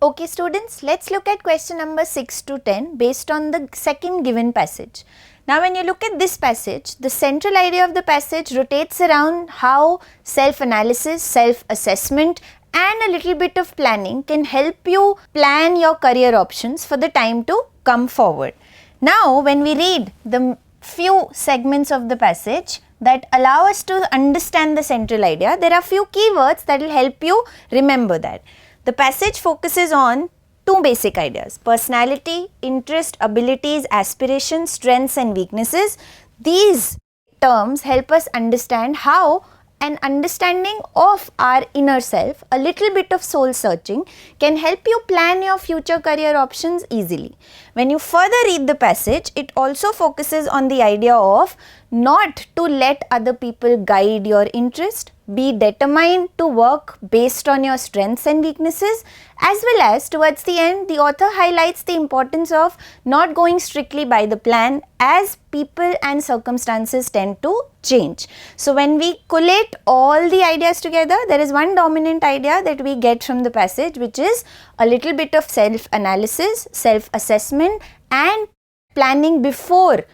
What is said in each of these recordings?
Okay students, let's look at question number 6 to 10 based on the second given passage. Now when you look at this passage, the central idea of the passage rotates around how self-analysis, self-assessment and a little bit of planning can help you plan your career options for the time to come forward. Now when we read the few segments of the passage that allow us to understand the central idea, there are few keywords that will help you remember that. The passage focuses on two basic ideas: personality, interest, abilities, aspirations, strengths and weaknesses. These terms help us understand how an understanding of our inner self, a little bit of soul searching, can help you plan your future career options easily. When you further read the passage, it also focuses on the idea of not to let other people guide your interest. Be determined to work based on your strengths and weaknesses, as well as towards the end, the author highlights the importance of not going strictly by the plan as people and circumstances tend to change. So when we collate all the ideas together, there is one dominant idea that we get from the passage, which is a little bit of self-analysis, self-assessment and planning before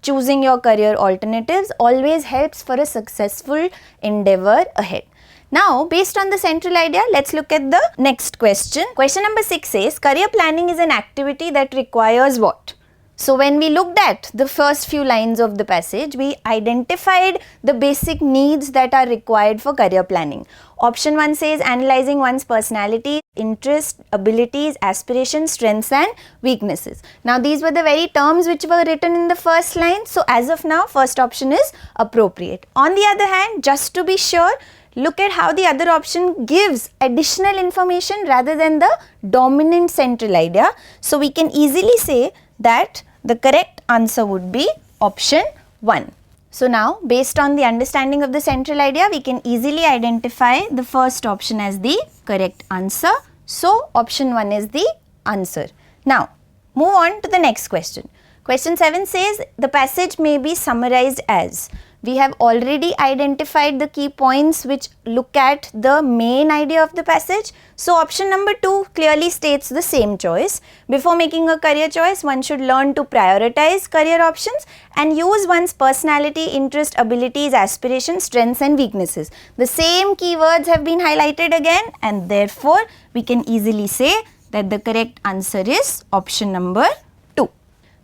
choosing your career alternatives always helps for a successful endeavor ahead. Now, based on the central idea, let's look at the next question. Question number 6 says, career planning is an activity that requires what? So, when we looked at the first few lines of the passage, we identified the basic needs that are required for career planning. Option 1 says analyzing one's personality, interest, abilities, aspirations, strengths and weaknesses. Now, these were the very terms which were written in the first line. So, as of now, first option is appropriate. On the other hand, just to be sure, look at how the other option gives additional information rather than the dominant central idea. So, we can easily say that the correct answer would be option 1. So now, based on the understanding of the central idea, we can easily identify the first option as the correct answer. So option 1 is the answer. Now, move on to the next question. Question 7 says the passage may be summarized as. We have already identified the key points which look at the main idea of the passage. So option number 2 clearly states the same choice. Before making a career choice, one should learn to prioritize career options and use one's personality, interest, abilities, aspirations, strengths and weaknesses. The same keywords have been highlighted again, and therefore we can easily say that the correct answer is option number 2.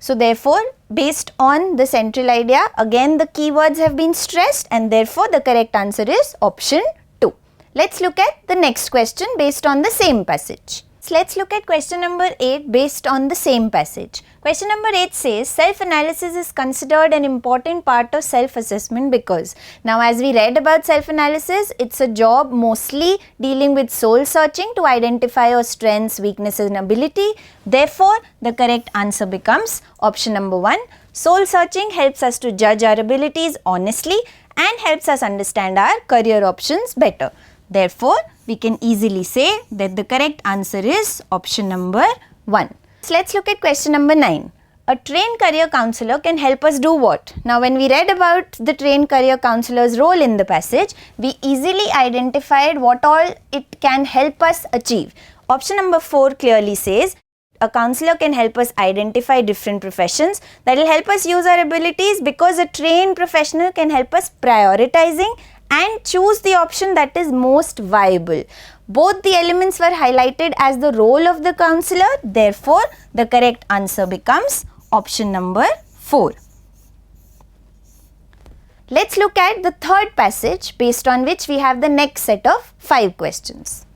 So therefore, based on the central idea, again the keywords have been stressed and therefore the correct answer is option 2. Let's look at the next question based on the same passage. So let's look at question number 8 based on the same passage. Question number 8 says self-analysis is considered an important part of self-assessment because. Now as we read about self-analysis, it's a job mostly dealing with soul searching to identify your strengths, weaknesses and ability. Therefore, the correct answer becomes option number 1. Soul searching helps us to judge our abilities honestly and helps us understand our career options better. Therefore, we can easily say that the correct answer is option number 1. So let's look at question number 9. A trained career counselor can help us do what? Now when we read about the trained career counselor's role in the passage, we easily identified what all it can help us achieve. Option number 4 clearly says a counselor can help us identify different professions that will help us use our abilities, because a trained professional can help us prioritizing and choose the option that is most viable. Both the elements were highlighted as the role of the counselor. Therefore, the correct answer becomes option number 4. Let's look at the third passage based on which we have the next set of 5 questions.